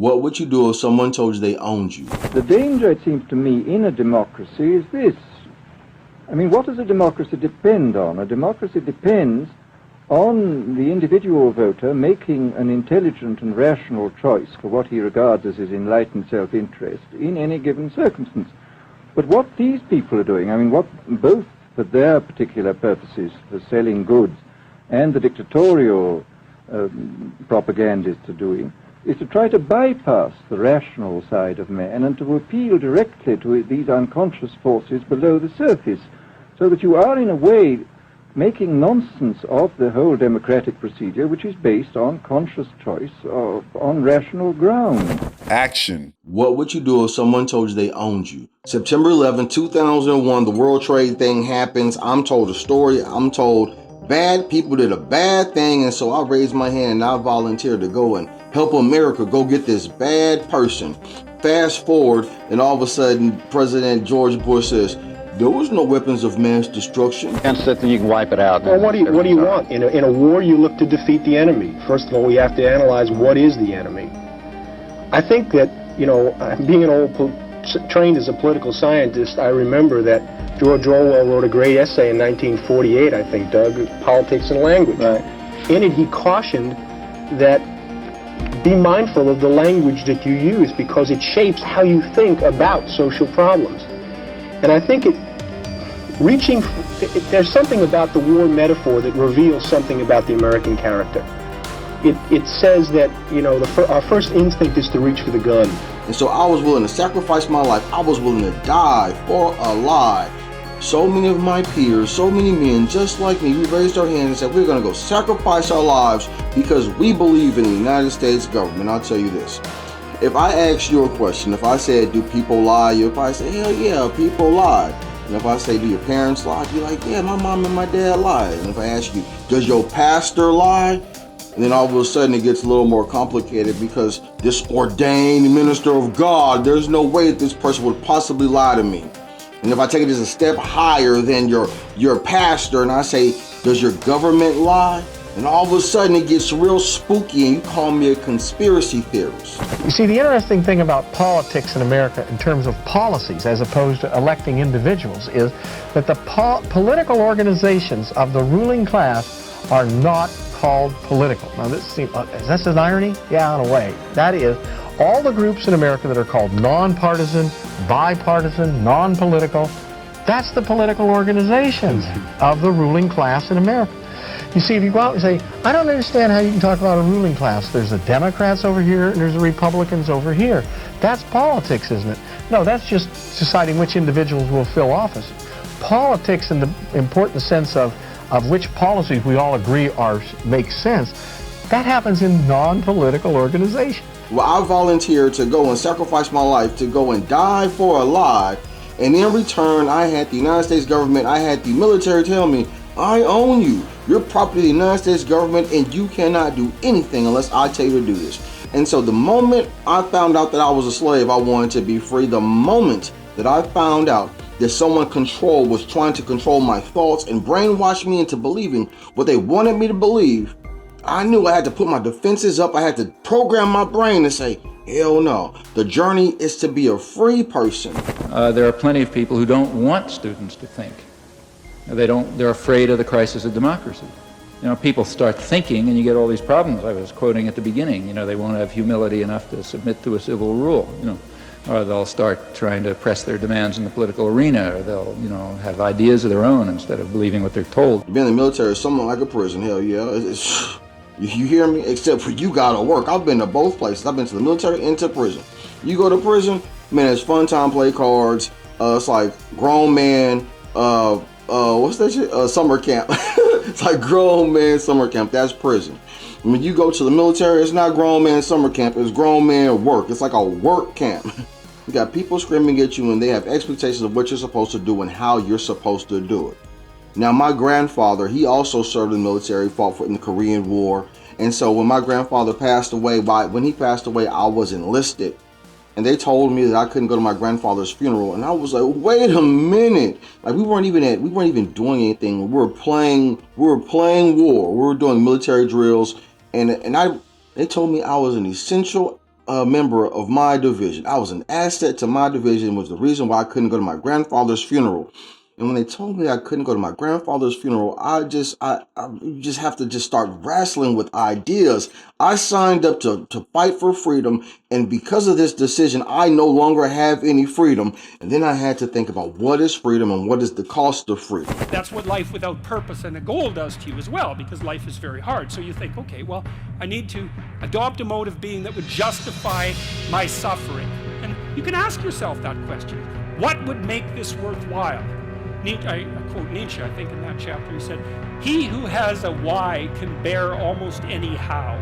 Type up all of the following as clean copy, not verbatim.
What would you do if someone told you they owned you? The danger, it seems to me, in a democracy is this. I mean, what does a democracy depend on? A democracy depends on the individual voter making an intelligent and rational choice for what he regards as his enlightened self-interest in any given circumstance. But what these people are doing, I mean, what both for their particular purposes, for selling goods, and the dictatorial propagandists are doing, is to try to bypass the rational side of man and to appeal directly to these unconscious forces below the surface, so that you are, in a way, making nonsense of the whole democratic procedure, which is based on conscious choice on rational ground. Action. What would you do if someone told you they owned you? September 11, 2001, the World Trade thing happens. I'm told a story. I'm told bad people did a bad thing, and so I raised my hand and I volunteered to go and help America go get this bad person. Fast forward, and all of a sudden, President George Bush says, there was no weapons of mass destruction. And so that you can wipe it out. Well, what do you want? In a war, you look to defeat the enemy. First of all, we have to analyze what is the enemy. I think that, being trained as a political scientist, I remember that George Orwell wrote a great essay in 1948, I think, Doug, Politics and Language. Right. In it, he cautioned that be mindful of the language that you use because it shapes how you think about social problems. And I think there's something about the war metaphor that reveals something about the American character. It says that, our first instinct is to reach for the gun. And so I was willing to sacrifice my life. I was willing to die for a lie. So many of my peers, so many men just like me, we raised our hands and said, we're going to go sacrifice our lives because we believe in the United States government. I'll tell you this. If I asked you a question, if I said, do people lie? You'd probably say, hell yeah, people lie. And if I say, do your parents lie? You're like, yeah, my mom and my dad lie. And if I ask you, does your pastor lie? And then all of a sudden it gets a little more complicated because this ordained minister of God, there's no way that this person would possibly lie to me. And if I take it just a step higher than your pastor and I say, does your government lie? And all of a sudden it gets real spooky and you call me a conspiracy theorist. You see, the interesting thing about politics in America in terms of policies as opposed to electing individuals is that the political organizations of the ruling class are not called political. Now, is this an irony? Yeah, in a way. That is, all the groups in America that are called nonpartisan, bipartisan, non-political, that's the political organizations of the ruling class in America. You see, if you go out and say, I don't understand how you can talk about a ruling class. There's the Democrats over here and there's the Republicans over here. That's politics, isn't it? No, that's just deciding which individuals will fill office. Politics in the important sense of which policies we all agree make sense, that happens in non-political organizations. Well, I volunteered to go and sacrifice my life to go and die for a lie. And in return, I had the United States government, I had the military tell me, I own you. You're property of the United States government and you cannot do anything unless I tell you to do this. And so the moment I found out that I was a slave, I wanted to be free. The moment that I found out that someone was trying to control my thoughts and brainwash me into believing what they wanted me to believe, I knew I had to put my defenses up. I had to program my brain to say, hell no. The journey is to be a free person. There are plenty of people who don't want students to think. They're afraid of the crisis of democracy. People start thinking and you get all these problems I was quoting at the beginning. They won't have humility enough to submit to a civil rule, or they'll start trying to press their demands in the political arena, or they'll, have ideas of their own instead of believing what they're told. Being in the military is something like a prison, hell yeah. You hear me? Except for you gotta work. I've been to both places. I've been to the military and to prison. You go to prison, man, it's fun time, play cards. It's like grown man, what's that shit? Summer camp. It's like grown man summer camp. That's prison. When you go to the military, it's not grown man summer camp. It's grown man work. It's like a work camp. You got people screaming at you and they have expectations of what you're supposed to do and how you're supposed to do it. Now, my grandfather, he also served in the military, fought in the Korean War. And so when my grandfather passed away, when he passed away, I was enlisted. And they told me that I couldn't go to my grandfather's funeral. And I was like, wait a minute. Like we weren't even doing anything. We were playing war. We were doing military drills. And they told me I was an essential a member of my division. I was an asset to my division, was the reason why I couldn't go to my grandfather's funeral. And when they told me I couldn't go to my grandfather's funeral, you just have to just start wrestling with ideas. I signed up to fight for freedom, and because of this decision, I no longer have any freedom. And then I had to think about what is freedom and what is the cost of freedom. That's what life without purpose and a goal does to you as well, because life is very hard. So you think, okay, well, I need to adopt a mode of being that would justify my suffering. And you can ask yourself that question. What would make this worthwhile? I quote Nietzsche, I think in that chapter, he said, "He who has a why can bear almost any how."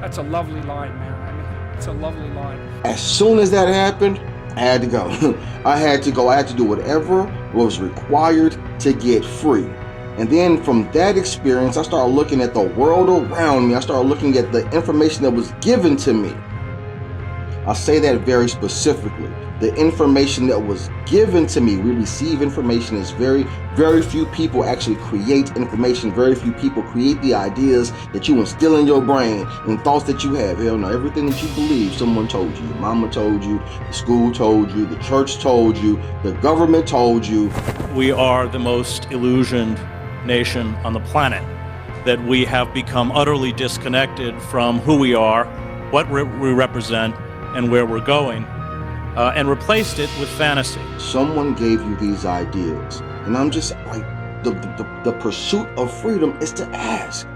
That's a lovely line, man. I mean, it's a lovely line. As soon as that happened, I had to go. I had to go. I had to do whatever was required to get free. And then from that experience, I started looking at the world around me. I started looking at the information that was given to me. I say that very specifically. The information that was given to me, we receive information as very few people actually create information. Very few people create the ideas that you instill in your brain and thoughts that you have. Hell no, everything that you believe, someone told you. Your mama told you, the school told you, the church told you, the government told you. We are the most illusioned nation on the planet, that we have become utterly disconnected from who we are, what we represent, and where we're going. And replaced it with fantasy. Someone gave you these ideas, and I'm just like, the pursuit of freedom is to ask,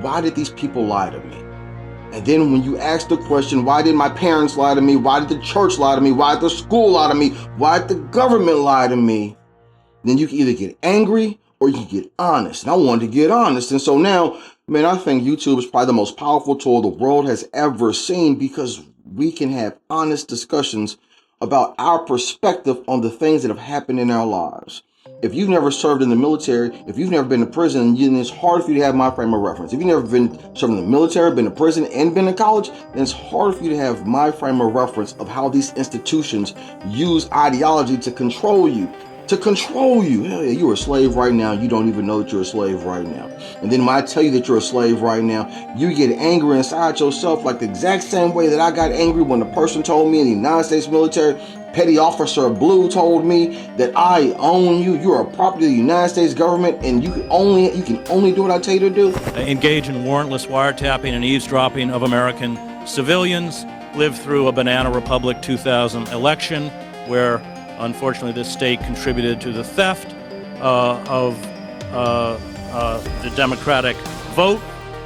why did these people lie to me? And then when you ask the question, why did my parents lie to me? Why did the church lie to me? Why did the school lie to me? Why did the government lie to me? Then you can either get angry or you can get honest. And I wanted to get honest. And so now, man, I think YouTube is probably the most powerful tool the world has ever seen, because we can have honest discussions about our perspective on the things that have happened in our lives. If you've never served in the military, if you've never been to prison, then it's hard for you to have my frame of reference. If you've never been served in the military, been to prison, and been to college, then it's hard for you to have my frame of reference of how these institutions use ideology to control you. To control you. Hell yeah, you're a slave right now. You don't even know that you're a slave right now. And then when I tell you that you're a slave right now, you get angry inside yourself like the exact same way that I got angry when the person told me in the United States military, Petty Officer Blue told me that I own you. You're a property of the United States government, and you can only do what I tell you to do. Engage in warrantless wiretapping and eavesdropping of American civilians. Live through a Banana Republic 2000 election where, unfortunately, this state contributed to the theft of the Democratic vote,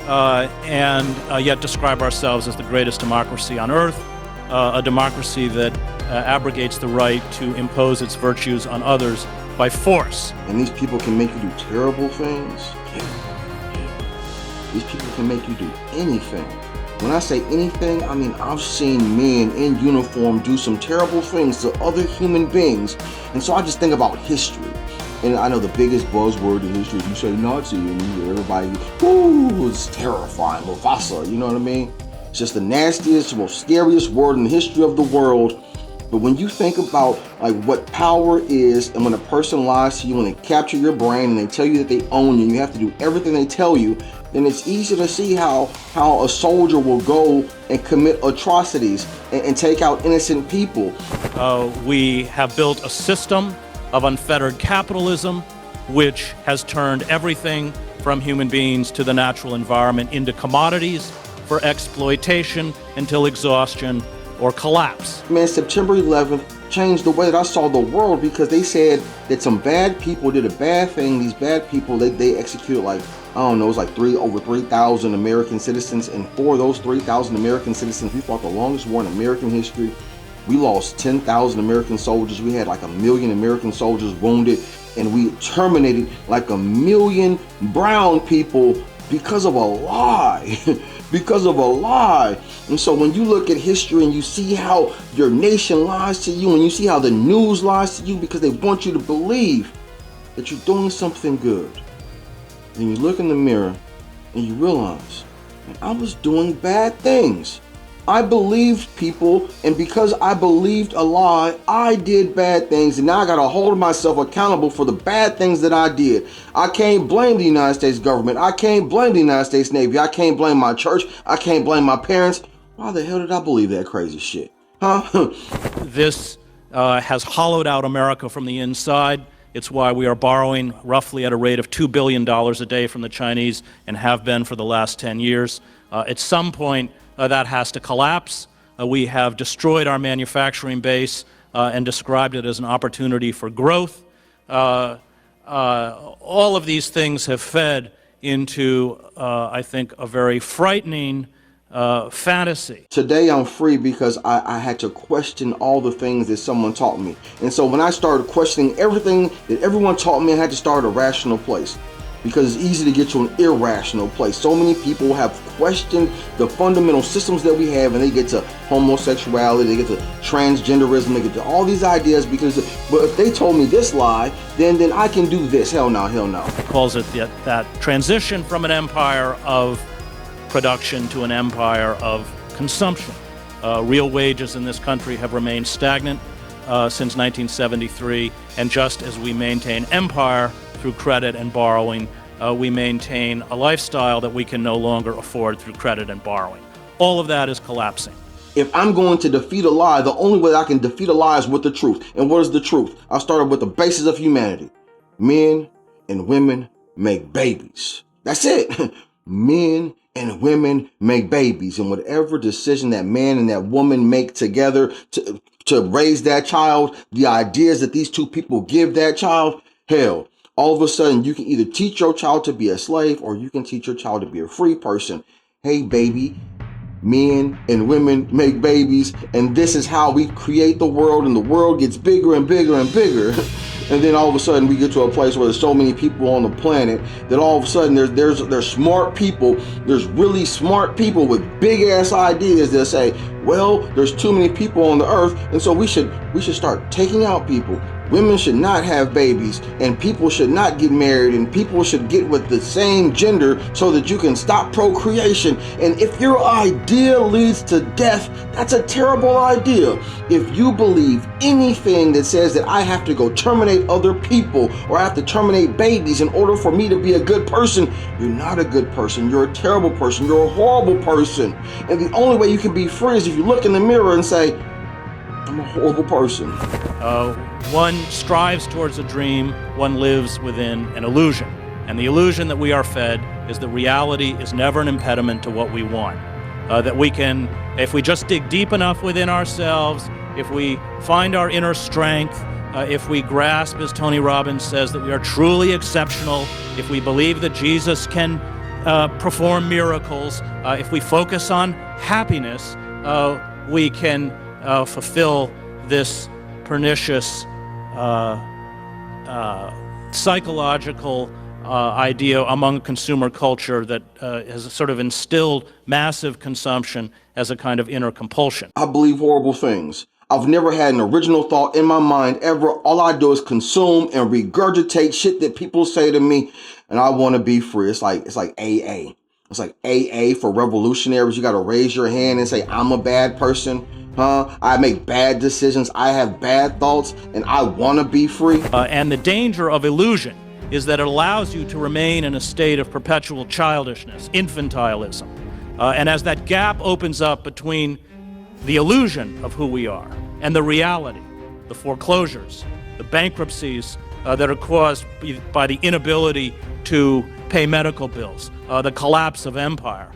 and yet describe ourselves as the greatest democracy on earth, a democracy that abrogates the right to impose its virtues on others by force. And these people can make you do terrible things. These people can make you do anything. When I say anything, I mean I've seen men in uniform do some terrible things to other human beings. And so I just think about history. And I know the biggest buzzword in history, you say Nazi, and everybody, ooh, it's terrifying, Mufasa, you know what I mean? It's just the nastiest, most scariest word in the history of the world. But when you think about like what power is, and when a person lies to you and they capture your brain and they tell you that they own you and you have to do everything they tell you, then it's easy to see how a soldier will go and commit atrocities and take out innocent people. We have built a system of unfettered capitalism, which has turned everything from human beings to the natural environment into commodities for exploitation until exhaustion or collapse. Man, September 11th changed the way that I saw the world, because they said that some bad people did a bad thing. These bad people, they executed like, I don't know, it was like over 3,000 American citizens. And for those 3,000 American citizens, we fought the longest war in American history. We lost 10,000 American soldiers. We had like 1 million American soldiers wounded. And we terminated like 1 million brown people because of a lie. Because of a lie. And so when you look at history and you see how your nation lies to you, and you see how the news lies to you because they want you to believe that you're doing something good, then you look in the mirror and you realize, man, I was doing bad things. I believed people, and because I believed a lie, I did bad things, and now I gotta hold myself accountable for the bad things that I did. I can't blame the United States government. I can't blame the United States Navy. I can't blame my church. I can't blame my parents. Why the hell did I believe that crazy shit? Huh? This has hollowed out America from the inside. It's why we are borrowing roughly at a rate of $2 billion a day from the Chinese and have been for the last 10 years. At some point, that has to collapse. We have destroyed our manufacturing base and described it as an opportunity for growth. All of these things have fed into, I think, a very frightening fantasy. Today I'm free because I had to question all the things that someone taught me. And so when I started questioning everything that everyone taught me, I had to start a rational place, because it's easy to get to an irrational place. So many people have questioned the fundamental systems that we have, and they get to homosexuality, they get to transgenderism, they get to all these ideas because, but if they told me this lie, then I can do this. Hell no, hell no. It calls it that transition from an empire of production to an empire of consumption. Real wages in this country have remained stagnant since 1973, and just as we maintain empire through credit and borrowing, we maintain a lifestyle that we can no longer afford through credit and borrowing. All of that is collapsing. If I'm going to defeat a lie, the only way I can defeat a lie is with the truth. And what is the truth? I started with the basis of humanity. Men and women make babies. That's it. Men and women make babies, and whatever decision that man and that woman make together to raise that child, the ideas that these two people give that child, hell, all of a sudden you can either teach your child to be a slave or you can teach your child to be a free person. Hey baby, men and women make babies, and this is how we create the world, and the world gets bigger and bigger and bigger. And then all of a sudden we get to a place where there's so many people on the planet that all of a sudden there's smart people, there's really smart people with big ass ideas that say, well, there's too many people on the earth, and so we should start taking out people. Women should not have babies, and people should not get married, and people should get with the same gender so that you can stop procreation. And if your idea leads to death, that's a terrible idea. If you believe anything that says that I have to go terminate other people or I have to terminate babies in order for me to be a good person, you're not a good person. You're a terrible person. You're a horrible person. And the only way you can be free is if you look in the mirror and say, I'm a horrible person. One strives towards a dream, one lives within an illusion. And the illusion that we are fed is that reality is never an impediment to what we want. That we can, if we just dig deep enough within ourselves, if we find our inner strength, if we grasp, as Tony Robbins says, that we are truly exceptional, if we believe that Jesus can perform miracles, if we focus on happiness, we can fulfill this pernicious psychological idea among consumer culture that has sort of instilled massive consumption as a kind of inner compulsion. I believe horrible things. I've never had an original thought in my mind ever. All I do is consume and regurgitate shit that people say to me, and I want to be free. It's like AA. It's like AA for revolutionaries. You got to raise your hand and say, I'm a bad person. I make bad decisions. I have bad thoughts, and I want to be free. And the danger of illusion is that it allows you to remain in a state of perpetual childishness, infantilism. And as that gap opens up between the illusion of who we are and the reality, the foreclosures, the bankruptcies that are caused by the inability to pay medical bills, the collapse of empire,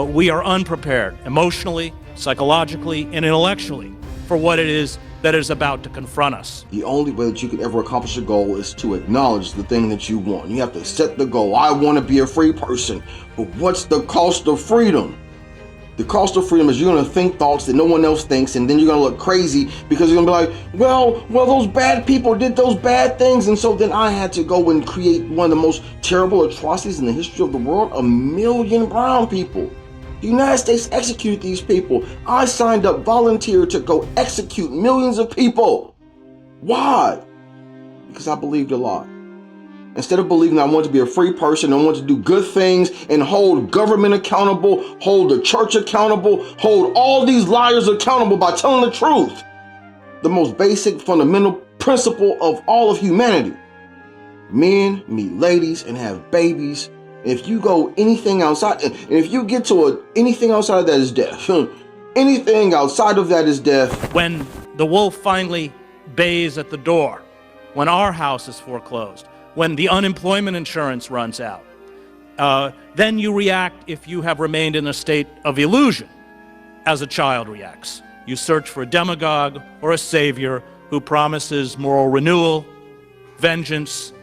we are unprepared emotionally, psychologically, and intellectually for what it is that is about to confront us. The only way that you can ever accomplish a goal is to acknowledge the thing that you want. You have to set the goal. I want to be a free person. But what's the cost of freedom? The cost of freedom is you're going to think thoughts that no one else thinks, and then you're going to look crazy because you're going to be like, well, those bad people did those bad things, and so then I had to go and create one of the most terrible atrocities in the history of the world. 1 million brown people. The United States executed these people. I signed up, volunteered to go execute millions of people. Why? Because I believed a lie. Instead of believing I want to be a free person, I want to do good things and hold government accountable, hold the church accountable, hold all these liars accountable by telling the truth. The most basic fundamental principle of all of humanity. Men meet ladies and have babies. If you go anything outside, and if you get to anything outside of that is death, Anything outside of that is death. When the wolf finally bays at the door, when our house is foreclosed, when the unemployment insurance runs out, then you react if you have remained in a state of illusion, as a child reacts. You search for a demagogue or a savior who promises moral renewal, vengeance,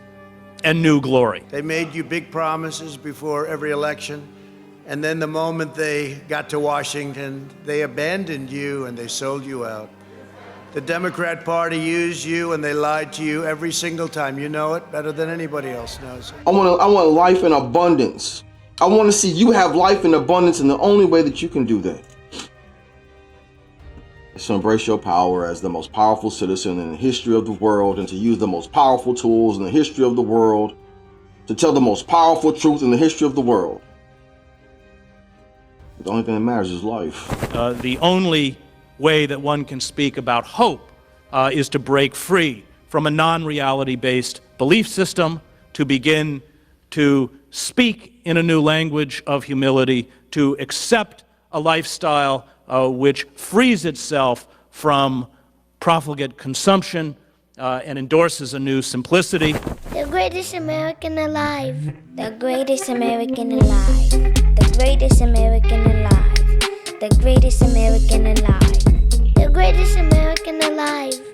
and new glory. They made you big promises before every election, and then the moment they got to Washington, they abandoned you and they sold you out. The Democrat Party used you and they lied to you every single time. You know it better than anybody else knows. I want life in abundance. I want to see you have life in abundance, and the only way that you can do that is to embrace your power as the most powerful citizen in the history of the world, and to use the most powerful tools in the history of the world to tell the most powerful truth in the history of the world. The only thing that matters is life. The only way that one can speak about hope is to break free from a non-reality based belief system, to begin to speak in a new language of humility, to accept a lifestyle which frees itself from profligate consumption and endorses a new simplicity. The greatest American alive. The greatest American alive. The greatest American alive. The greatest American alive. The greatest American alive.